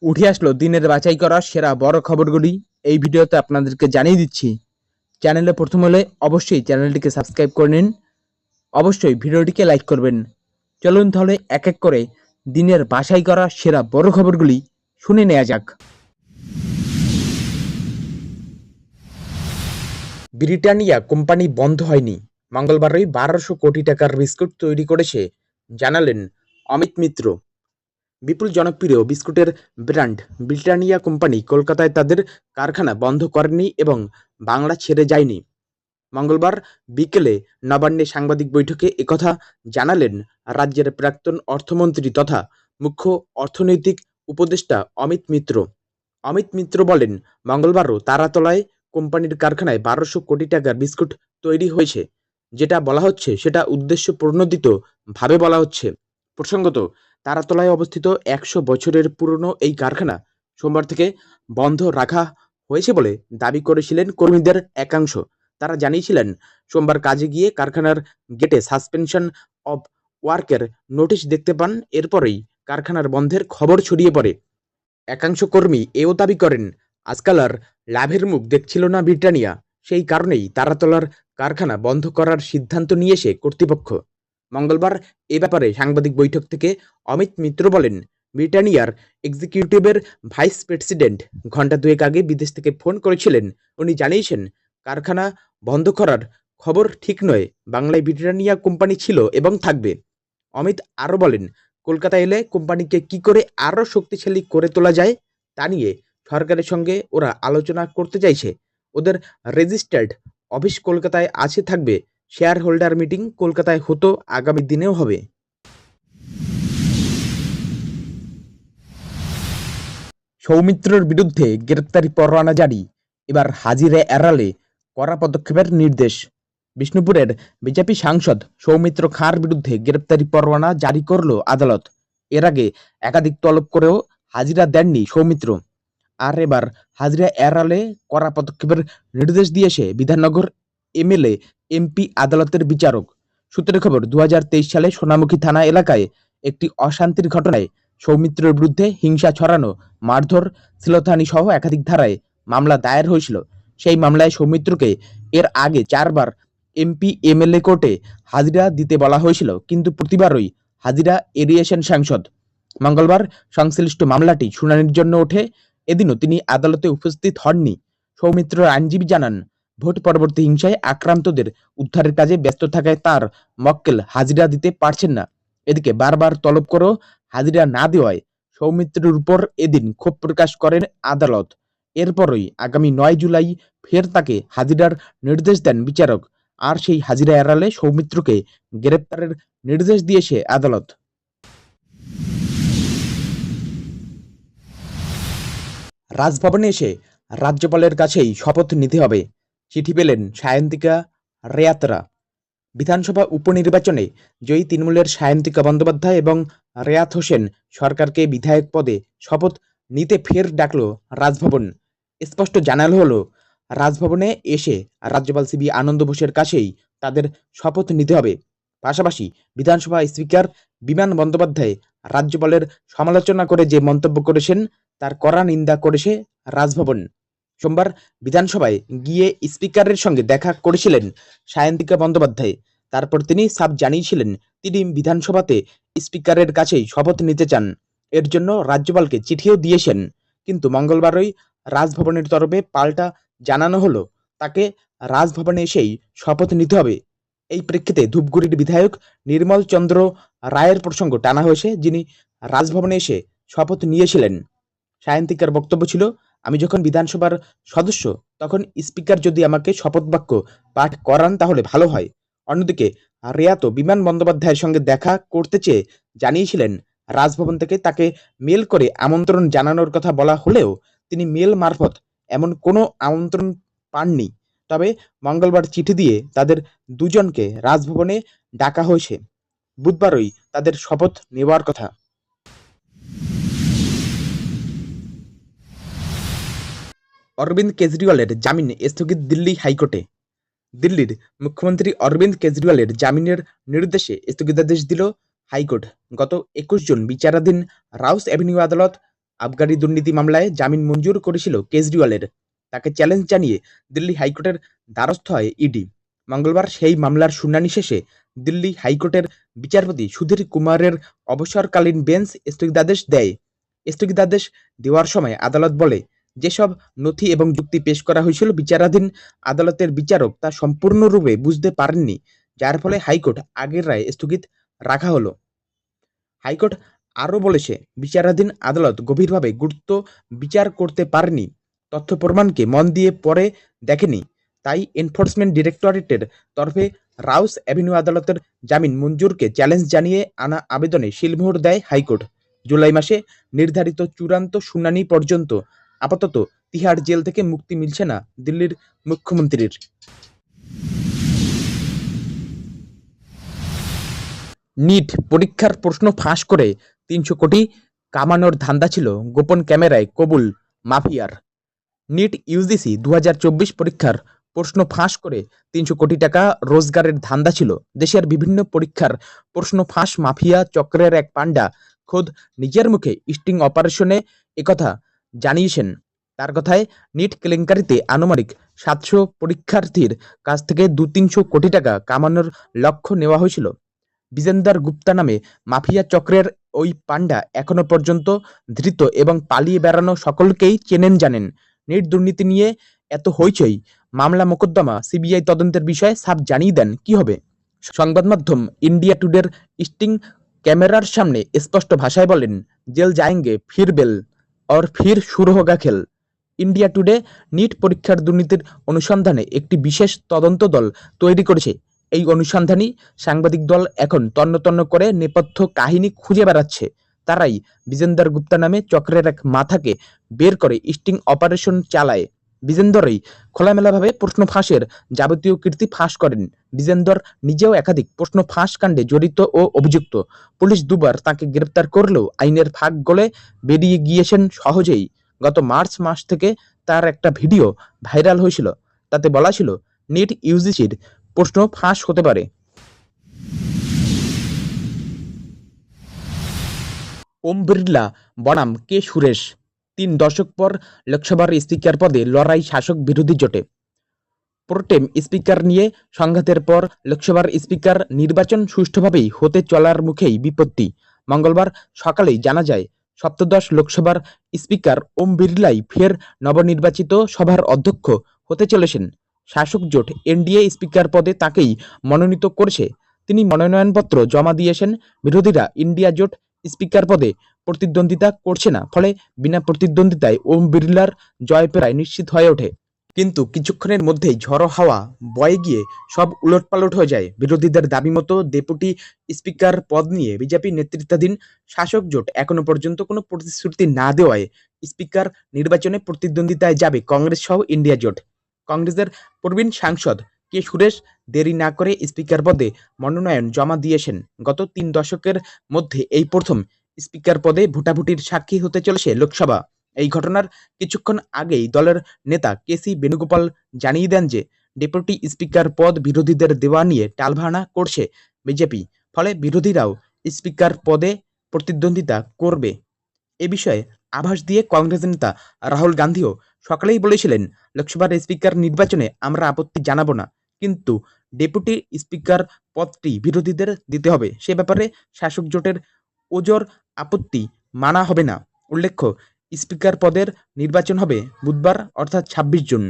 উঠে আসলো দিনের বাছাই করা সেরা বড় খবরগুলি। এই ভিডিওতে আপনাদেরকে জানিয়ে দিচ্ছি। চ্যানেলে প্রথম হলে অবশ্যই চ্যানেলটিকে সাবস্ক্রাইব করে নিন, অবশ্যই ভিডিওটিকে লাইক করবেন। চলুন তাহলে এক এক করে দিনের বাছাই করা সেরা বড় খবরগুলি শুনে নেওয়া যাক। ব্রিটানিয়া কোম্পানি বন্ধ হয়নি, মঙ্গলবারই 1200 কোটি টাকার বিস্কুট তৈরি করেছে জানালেন অমিত মিত্র। বিপুল জনপ্রিয় বিস্কুটের ব্র্যান্ড ব্রিটানিয়া কোম্পানি কলকাতায় তাদের কারখানা বন্ধ করেনি এবং বাংলা ছেড়ে যায়নি। মঙ্গলবার বিকেলে নবান্নে সাংবাদিক বৈঠকে একথা জানালেন রাজ্যের প্রাক্তন অর্থমন্ত্রী তথা মুখ্য অর্থনৈতিক উপদেষ্টা অমিত মিত্র। অমিত মিত্র বলেন, মঙ্গলবারও তারাতলায় কোম্পানির কারখানায় 1200 কোটি টাকার বিস্কুট তৈরি হয়েছে। যেটা বলা হচ্ছে সেটা উদ্দেশ্য প্রণোদিত ভাবে বলা হচ্ছে। প্রসঙ্গত, তারাতলায় অবস্থিত 100 বছরের পুরনো এই কারখানা সোমবার থেকে বন্ধ রাখা হয়েছে বলে দাবি করেছিলেন কর্মীদের একাংশ। তারা জানিয়েছিলেন, সোমবার কাজে গিয়ে কারখানার গেটে সাসপেনশন অব ওয়ার্কের নোটিশ দেখতে পান। এরপরেই কারখানার বন্ধের খবর ছড়িয়ে পড়ে। একাংশ কর্মী এও দাবি করেন, আজকাল আর লাভের মুখ দেখছিল না ব্রিটানিয়া, সেই কারণেই তারাতলার কারখানা বন্ধ করার সিদ্ধান্ত নিয়েছে কর্তৃপক্ষ। মঙ্গলবার এ ব্যাপারে সাংবাদিক বৈঠক থেকে অমিত মিত্র বলেন, ব্রিটানিয়ার এক্সিকিউটিভের ভাইস প্রেসিডেন্ট ঘণ্টা দুয়েক আগে বিদেশ থেকে ফোন করেছিলেন। উনি জানিয়েছেন, কারখানা বন্ধ করার খবর ঠিক নয়, বাংলায় ব্রিটানিয়া কোম্পানি ছিল এবং থাকবে। অমিত আরও বলেন, কলকাতা এলে কোম্পানিকে কি করে আরও শক্তিশালী করে তোলা যায় তা নিয়ে সরকারের সঙ্গে ওরা আলোচনা করতে চাইছে। ওদের রেজিস্টার্ড অফিস কলকাতায় আছে, থাকবে। শেয়ার হোল্ডার মিটিং কলকাতায় হতো, আগামী দিনেও হবে। সৌমিত্রর বিরুদ্ধে গ্রেপ্তারি পরোয়ানা জারি, এবার হাজিরা এড়ালে কড়া পদক্ষেপের নির্দেশ। বিষ্ণুপুরের বিজেপি সাংসদ সৌমিত্র খাঁর বিরুদ্ধে গ্রেপ্তারি পরোয়ানা জারি করল আদালত। এর আগে একাধিক তলব করেও হাজিরা দেননি সৌমিত্র। আর এবার হাজিরা এড়ালে কড়া পদক্ষেপের নির্দেশ দিয়েছে বিধাননগর এমএলএ এমপি আদালতের বিচারক। সূত্রের খবর, 2023 সালে সোনামুখী থানা এলাকায় একটি অশান্তির ঘটনায় সৌমিত্রের বিরুদ্ধে হিংসা ছড়ানো, মারধর, শ্লীলতাহানি সহ একাধিক ধারায় মামলা দায়ের হয়েছিল। সেই মামলায় সৌমিত্রকে এর আগে 4 বার এমপি এমএলএ কোর্টে হাজিরা দিতে বলা হয়েছিল, কিন্তু প্রতিবারই হাজিরা এড়িয়েছেন সাংসদ। মঙ্গলবার সংশ্লিষ্ট মামলাটি শুনানির জন্য ওঠে। এদিনও তিনি আদালতে উপস্থিত হননি। সৌমিত্রর আইনজীবী জানান, ভোট পরবর্তী হিংসায় আক্রান্তদের উদ্ধারের কাজে ব্যস্ত থাকায় তার মক্কেল হাজিরা দিতে পারছেন না। এদিকে বারবার তলব করেও হাজিরা না দেওয়ায় সৌমিত্রের উপর এদিন ক্ষোভ প্রকাশ করেন আদালত। এরপরই আগামী 9 জুলাই ফের তাকে হাজিরার নির্দেশ দেন বিচারক। আর সেই হাজিরা এড়ালে সৌমিত্রকে গ্রেপ্তারের নির্দেশ দিয়েছে আদালত। রাজভবনে এসে রাজ্যপালের কাছেই শপথ নিতে হবে, চিঠি পেলেন সায়ন্তিকা রেয়াতরা। বিধানসভা উপনির্বাচনে জয়ী তৃণমূলের সায়ন্তিকা বন্দ্যোপাধ্যায় এবং রেয়াত হোসেন সরকারকে বিধায়ক পদে শপথ নিতে ফের ডাকল রাজভবন। স্পষ্ট জানানো হলো, রাজভবনে এসে রাজ্যপাল সিবি আনন্দ বোসের কাছেই তাদের শপথ নিতে হবে। পাশাপাশি বিধানসভা স্পিকার বিমান বন্দ্যোপাধ্যায় রাজ্যপালের সমালোচনা করে যে মন্তব্য করেছেন তার কড়া নিন্দা করেছে রাজভবন। সোমবার বিধানসভায় গিয়ে স্পিকারের সঙ্গে দেখা করেছিলেন সায়ন্তিকা বন্দ্যোপাধ্যায়। তারপর তিনি সাফ জানিয়েছিলেন, তিনি বিধানসভাতে স্পিকারের কাছেই শপথ নিতে চান। এর জন্য রাজ্যপালকে চিঠিও দিয়েছেন। কিন্তু মঙ্গলবারই রাজভবনের তরফে পাল্টা জানানো হলো, তাকে রাজভবনে এসেই শপথ নিতে হবে। এই প্রেক্ষিতে ধূপগুড়ির বিধায়ক নির্মল চন্দ্র রায়ের প্রসঙ্গ টানা হয়েছে, যিনি রাজভবনে এসে শপথ নিয়েছিলেন। সায়ন্তিকার বক্তব্য ছিল, আমি যখন বিধানসভার সদস্য তখন স্পিকার যদি আমাকে শপথ বাক্য পাঠ করান তাহলে ভালো হয়। অন্যদিকে রেয়াত বিমান বন্দ্যোপাধ্যায়ের সঙ্গে দেখা করতে চেয়ে জানিয়েছিলেন, রাজভবন থেকে তাকে মেল করে আমন্ত্রণ জানানোর কথা বলা হলেও তিনি মেল মারফত এমন কোনো আমন্ত্রণ পাননি। তবে মঙ্গলবার চিঠি দিয়ে তাদের দুজনকে রাজভবনে ডাকা হয়েছে। বুধবারই তাদের শপথ নেওয়ার কথা। অরবিন্দ কেজরিওয়ালের জামিন স্থগিত দিল্লি হাইকোর্টে। দিল্লির মুখ্যমন্ত্রী অরবিন্দ কেজরিওয়ালের জামিনের নির্দেশে স্থগিতাদেশ দিল হাইকোর্ট। গত 21 জুন বিচারাধীন রাউস অ্যাভিনিউ আদালত আবগারি দুর্নীতি মামলায় জামিন মঞ্জুর করেছিল কেজরিওয়ালের। তাকে চ্যালেঞ্জ জানিয়ে দিল্লি হাইকোর্টের দ্বারস্থ হয় ইডি। মঙ্গলবার সেই মামলার শুনানি শেষে দিল্লি হাইকোর্টের বিচারপতি সুধীর কুমারের অবসরকালীন বেঞ্চ স্থগিতাদেশ দেয়। স্থগিতাদেশ দেওয়ার সময় আদালত বলে, যেসব নথি এবং যুক্তি পেশ করা হয়েছিল বিচারাধীন আদালতের বিচারক তা সম্পূর্ণরূপে বুঝতে পারেননি, যার ফলে হাইকোর্ট আগের রায় স্থগিত রাখা হলো। হাইকোর্ট আরও বলেছে, বিচারাধীন আদালত গভীরভাবে গুরুত্ব বিচার করতে পারেনি, তথ্য প্রমাণকে মন দিয়ে পড়ে দেখেনি। তাই এনফোর্সমেন্ট ডিরেক্টরেটের তরফে রাউস অ্যাভিনিউ আদালতের জামিন মঞ্জুরকে চ্যালেঞ্জ জানিয়ে আনা আবেদনে সিলমোহর দেয় হাইকোর্ট। জুলাই মাসে নির্ধারিত চূড়ান্ত শুনানি পর্যন্ত আপাতত তিহাড় জেল থেকে মুক্তি মিলছে না দিল্লির মুখ্যমন্ত্রীর। নিট পরীক্ষার প্রশ্ন ফাঁস করে ৩০০ কোটি কামানোর ধান্দা ছিল গোপন ক্যামেরায় কবুল মাফিয়ার। নিট ইউজিসি ২০২৪ পরীক্ষার প্রশ্ন ফাঁস করে ৩০০ কোটি টাকা রোজগারের ধান্দা ছিল দেশের বিভিন্ন পরীক্ষার প্রশ্ন ফাঁস মাফিয়া চক্রের এক পান্ডা খোদ নিজের মুখে স্টিং অপারেশনে একথা জানিয়েছেন। তার কথায়, নিট কেলেঙ্কারিতে আনুমানিক ৭০০ পরীক্ষার্থীর কাছ থেকে ২-৩০০ কোটি টাকা কামানোর লক্ষ্য নেওয়া হয়েছিল। বিজেন্দর গুপ্তা নামে মাফিয়া চক্রের ওই পান্ডা এখনো পর্যন্ত ধৃত এবং পালিয়ে বেড়ানো সকলকেই চেনেন জানেন। নিট দুর্নীতি নিয়ে এত হইচই, মামলা মোকদ্দমা সিবিআই তদন্তের বিষয়ে সাফ জানিয়ে দেন কি হবে। সংবাদ মাধ্যম ইন্ডিয়া টুডের স্টিং ক্যামেরার সামনে স্পষ্ট ভাষায় বলেন, জেল যায়েঙ্গে ফির বেল और फिर শুরু হোগা খেল। ইন্ডিয়া টুডে নিট পরীক্ষার দুর্নীতির অনুসন্ধানে একটি বিশেষ তদন্ত দল তৈরি করেছে। এই অনুসন্ধানী সাংবাদিক দল এখন তন্ন তন্ন করে নেপথ্য কাহিনী খুঁজে বেড়াচ্ছে। তারাই বিজেন্দর গুপ্তা নামে চক্রের এক মাথাকে বের করে স্টিং অপারেশন চালায়। বিজেন্দরই খোলামেলাভাবে প্রশ্ন ফাঁসের যাবতীয় কীর্তি ফাঁস করেন। বিজেন্দর নিজেও একাধিক প্রশ্ন ফাঁস কাণ্ডে জড়িত ও অভিযুক্ত। পুলিশ দুবার তাকে গ্রেপ্তার করলেও আইনের ফাঁক গলে বেরিয়ে গিয়েছেন সহজেই। গত মার্চ মাস থেকে তার একটা ভিডিও ভাইরাল হয়েছিল। তাতে বলা ছিল, নিট ইউজিসির প্রশ্ন ফাঁস হতে পারে। ওম বিড়লা বনাম কে সুরেশ, ৩ দশক পর লোকসভার স্পিকার পদে লড়াই শাসক বিরোধী জোটে। প্রোটেম স্পিকার নিয়ে সংঘাতের পর লোকসভার স্পিকার নির্বাচন সুষ্ঠুভাবেই হতে চলার মুখেই বিপত্তি। মঙ্গলবার সকালেই জানা যায়, সপ্তদশ লোকসভার স্পিকার ওম বিড়লাই ফের নবনির্বাচিত সভার অধ্যক্ষ হতে চলেছেন। শাসক জোট এনডিএ স্পিকার পদে তাকেই মনোনীত করেছে। তিনি মনোনয়নপত্র জমা দিয়েছেন। বিরোধীরা ইন্ডিয়া জোট স্পিকার পদে প্রতিদ্বন্দ্বিতা করছে না, ফলে বিনা প্রতিদ্বন্দ্বিতায় ওম বিড়লার জয় প্রায় নিশ্চিত হয়ে ওঠে। কিন্তু কিছুক্ষণের মধ্যেই ঝড়ো হাওয়া বয়ে গিয়ে সব উলটপালট হয়ে যায়। বিরোধীদের দাবি মতো ডেপুটি স্পিকার পদ নিয়ে বিজেপি নেতৃত্বাধীন শাসক জোট এখনো পর্যন্ত কোনো প্রতিশ্রুতি না দেওয়ায় স্পিকার নির্বাচনে প্রতিদ্বন্দ্বিতায় যাবে কংগ্রেস সহ ইন্ডিয়া জোট। কংগ্রেসের প্রবীণ সাংসদ কে সুরেশ দেরি না করে স্পিকার পদে মনোনয়ন জমা দিয়েছেন। গত ৩ দশকের মধ্যে এই প্রথম স্পিকার পদে ভোটাভুটির সাক্ষী হতে চলেছে লোকসভা। এই ঘটনার কিছুক্ষণ আগেই দলের নেতা কেসি বেণুগোপাল জানিয়ে দেন যে ডেপুটি স্পিকার পদ বিরোধীদের দেওয়া নিয়ে টালবাহানা করছে বিজেপি, ফলে বিরোধীরাও স্পিকার পদে প্রতিদ্বন্দ্বিতা করবে। এ বিষয়ে আভাস দিয়ে কংগ্রেস নেতা রাহুল গান্ধীও সকালেই বলেছিলেন, লোকসভার স্পিকার নির্বাচনে আমরা আপত্তি জানাবো না, কিন্তু ডেপুটি স্পিকার পদটি বিরোধীদের দিতে হবে। সে ব্যাপারে শাসক জোটের ওজোর আপত্তি মানা হবে না। উল্লেখ্য, স্পিকার পদের নির্বাচন হবে বুধবার অর্থাৎ ২৬ জুন।